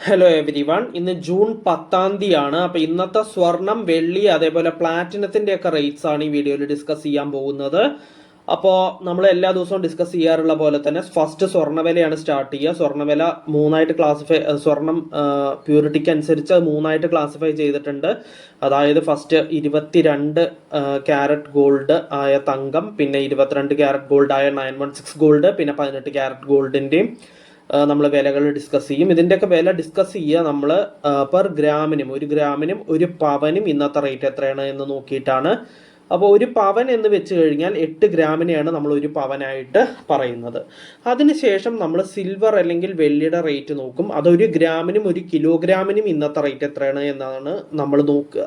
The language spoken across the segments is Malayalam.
Hello every one. ഇന്ന് ജൂൺ 10-ാം തീയതിയാണ്. അപ്പോൾ ഇന്നത്തെ സ്വർണം, വെള്ളി, അതേപോലെ പ്ലാറ്റിനത്തിൻ്റെ ഒക്കെ റേറ്റ്സ് ആണ് ഈ വീഡിയോയിൽ ഡിസ്കസ് ചെയ്യാൻ പോകുന്നത്. അപ്പോൾ നമ്മൾ എല്ലാ ദിവസവും ഡിസ്കസ് ചെയ്യാറുള്ള പോലെ തന്നെ ഫസ്റ്റ് സ്വർണ്ണവിലയാണ് സ്റ്റാർട്ട് ചെയ്യുക. സ്വർണ്ണവില മൂന്നായിട്ട് സ്വർണം പ്യൂരിറ്റിക്ക് അനുസരിച്ച് മൂന്നായിട്ട് ക്ലാസിഫൈ ചെയ്തിട്ടുണ്ട്. അതായത് ഫസ്റ്റ് 22 ക്യാരറ്റ് ഗോൾഡ് ആയ തങ്കം, പിന്നെ 22 ക്യാരറ്റ് ഗോൾഡ് ആയ 916 ഗോൾഡ്, പിന്നെ 18 ക്യാരറ്റ് ഗോൾഡിൻ്റെയും നമ്മൾ വിലകൾ ഡിസ്കസ് ചെയ്യും. ഇതിൻ്റെയൊക്കെ വില ഡിസ്കസ് ചെയ്യുക നമ്മൾ പെർ ഗ്രാമിനും, ഒരു ഗ്രാമിനും ഒരു പവനും ഇന്നത്തെ റേറ്റ് എത്രയാണ് എന്ന് നോക്കിയിട്ടാണ്. അപ്പോൾ ഒരു പവൻ എന്ന് വെച്ച് കഴിഞ്ഞാൽ 8 ഗ്രാമിനെയാണ് നമ്മൾ ഒരു പവനായിട്ട് പറയുന്നത്. അതിനുശേഷം നമ്മൾ സിൽവർ അല്ലെങ്കിൽ വെള്ളിയുടെ റേറ്റ് നോക്കും. അതൊരു ഗ്രാമിനും ഒരു കിലോഗ്രാമിനും ഇന്നത്തെ റേറ്റ് എത്രയാണ് എന്നാണ് നമ്മൾ നോക്കുക.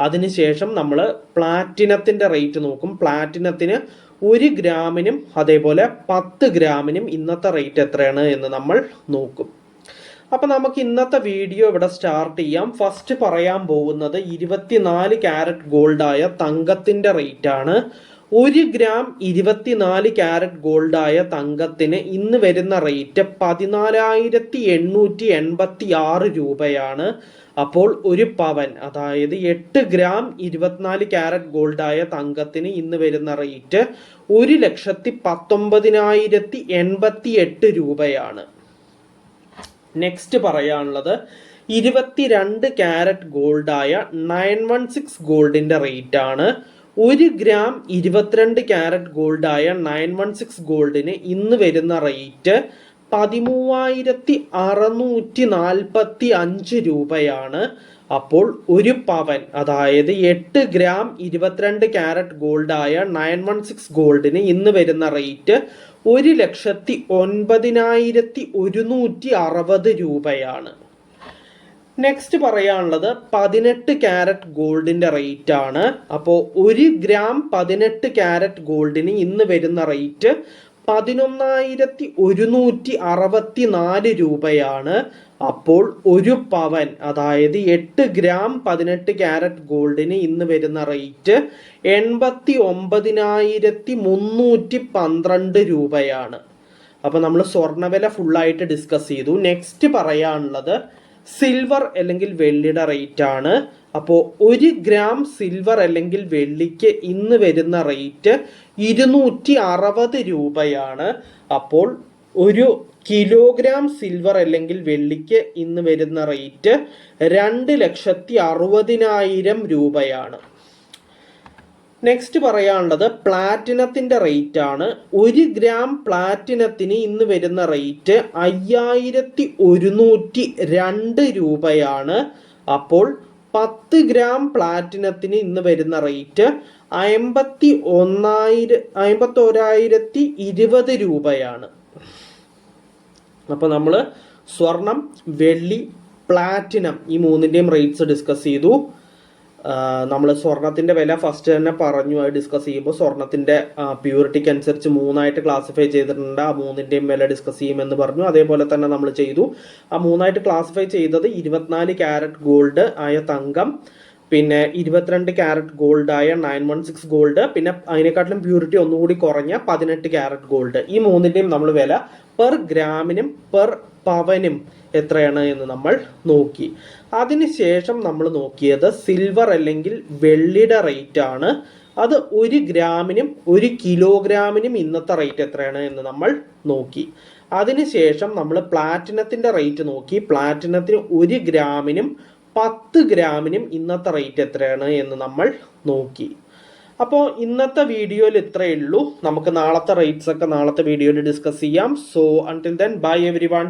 അതിനുശേഷം നമ്മൾ പ്ലാറ്റിനത്തിൻ്റെ റേറ്റ് നോക്കും. പ്ലാറ്റിനത്തിന് 1 ഗ്രാമിനും അതേപോലെ 10 ഗ്രാമിനും ഇന്നത്തെ റേറ്റ് എത്രയാണ് എന്ന് നമ്മൾ നോക്കും. അപ്പം നമുക്ക് ഇന്നത്തെ വീഡിയോ ഇവിടെ സ്റ്റാർട്ട് ചെയ്യാം. ഫസ്റ്റ് പറയാൻ പോകുന്നത് 24 ക്യാരറ്റ് ഗോൾഡായ തങ്കത്തിൻ്റെ റേറ്റ് ആണ്. 1 ഗ്രാം 24 ക്യാരറ്റ് ഗോൾഡായ തങ്കത്തിന് ഇന്ന് വരുന്ന റേറ്റ് 14,886 രൂപയാണ്. അപ്പോൾ ഒരു പവൻ, അതായത് 8 ഗ്രാം 24 ക്യാരറ്റ് ഗോൾഡായ തങ്കത്തിന് ഇന്ന് വരുന്ന റേറ്റ് 1,19,088 രൂപയാണ്. നെക്സ്റ്റ് പറയാനുള്ളത് 22 ക്യാരറ്റ് ഗോൾഡായ 916 ഗോൾഡിൻ്റെ റേറ്റ് ആണ്. 1 ഗ്രാം 22 ക്യാരറ്റ് ഗോൾഡായ 916 ഗോൾഡിന് ഇന്ന് വരുന്ന റേറ്റ് 13,645 രൂപയാണ്. അപ്പോൾ ഒരു പവൻ, അതായത് 8 ഗ്രാം 22 ക്യാരറ്റ് ഗോൾഡായ 916 ഗോൾഡിന് ഇന്ന് വരുന്ന റേറ്റ് 1,09,160 രൂപയാണ്. നെക്സ്റ്റ് പറയാനുള്ളത് 18 ക്യാരറ്റ് ഗോൾഡിൻ്റെ റേറ്റ് ആണ്. അപ്പോൾ 1 ഗ്രാം 18 ക്യാരറ്റ് ഗോൾഡിന് ഇന്ന് വരുന്ന റേറ്റ് 11,164 രൂപയാണ്. അപ്പോൾ ഒരു പവൻ, അതായത് 8 ഗ്രാം 18 ക്യാരറ്റ് ഗോൾഡിന് ഇന്ന് വരുന്ന റേറ്റ് 89,312 രൂപയാണ്. അപ്പോൾ നമ്മൾ സ്വർണ്ണവില ഫുള്ളായിട്ട് ഡിസ്കസ് ചെയ്തു. നെക്സ്റ്റ് പറയാനുള്ളത് സിൽവർ അല്ലെങ്കിൽ വെള്ളിയുടെ റേറ്റ് ആണ്. അപ്പോൾ 1 ഗ്രാം സിൽവർ അല്ലെങ്കിൽ വെള്ളിക്ക് ഇന്ന് വരുന്ന റേറ്റ് 260 രൂപയാണ്. അപ്പോൾ ഒരു കിലോഗ്രാം സിൽവർ അല്ലെങ്കിൽ വെള്ളിക്ക് ഇന്ന് വരുന്ന റേറ്റ് 2,60,000 രൂപയാണ്. നെക്സ്റ്റ് പറയാനുള്ളത് പ്ലാറ്റിനത്തിൻ്റെ റേറ്റ് ആണ്. 1 ഗ്രാം പ്ലാറ്റിനത്തിന് ഇന്ന് വരുന്ന റേറ്റ് 5,102 രൂപയാണ്. അപ്പോൾ 10 ഗ്രാം പ്ലാറ്റിനത്തിന് ഇന്ന് വരുന്ന റേറ്റ് 51,020 രൂപയാണ്. അപ്പോൾ നമ്മൾ സ്വർണം, വെള്ളി, പ്ലാറ്റിനം ഈ മൂന്നിൻ്റെയും റേറ്റ്സ് ഡിസ്കസ് ചെയ്തു. നമ്മൾ സ്വർണത്തിൻ്റെ വില ഫസ്റ്റ് തന്നെ പറഞ്ഞു. അത് ഡിസ്കസ് ചെയ്യുമ്പോൾ സ്വർണത്തിൻ്റെ പ്യൂരിറ്റിക്ക് അനുസരിച്ച് മൂന്നായിട്ട് ക്ലാസിഫൈ ചെയ്തിട്ടുണ്ട്. ആ മൂന്നിൻ്റെയും വില ഡിസ്കസ് ചെയ്യുമെന്ന് പറഞ്ഞു. അതേപോലെ തന്നെ നമ്മൾ ചെയ്തു. ആ മൂന്നായിട്ട് ക്ലാസിഫൈ ചെയ്തത് 24 ക്യാരറ്റ് ഗോൾഡ് ആയ തങ്കം, പിന്നെ 22 ക്യാരറ്റ് ഗോൾഡ് ആയ 916 ഗോൾഡ്, പിന്നെ അതിനെക്കാട്ടിലും പ്യൂരിറ്റി ഒന്നുകൂടി കുറഞ്ഞ 18 ക്യാരറ്റ് ഗോൾഡ്. ഈ മൂന്നിൻ്റെയും നമ്മൾ വില പെർ ഗ്രാമിനും പെർ പവനും എത്രയാണ് എന്ന് നമ്മൾ നോക്കി. അതിനുശേഷം നമ്മൾ നോക്കിയത് സിൽവർ അല്ലെങ്കിൽ വെള്ളിയുടെ റേറ്റ് ആണ്. അത് 1 ഗ്രാമിനും 1 കിലോഗ്രാമിനും ഇന്നത്തെ റേറ്റ് എത്രയാണ് എന്ന് നമ്മൾ നോക്കി. അതിനുശേഷം നമ്മൾ പ്ലാറ്റിനത്തിൻ്റെ റേറ്റ് നോക്കി. പ്ലാറ്റിനത്തിന് 1 ഗ്രാമിനും 10 ഗ്രാമിനും ഇന്നത്തെ റേറ്റ് എത്രയാണ് എന്ന് നമ്മൾ നോക്കി. അപ്പോൾ ഇന്നത്തെ വീഡിയോയിൽ ഇത്രയേ ഉള്ളൂ. നമുക്ക് നാളത്തെ റേറ്റ്സ് ഒക്കെ നാളത്തെ വീഡിയോയിൽ ഡിസ്കസ് ചെയ്യാം. So until then bye every one.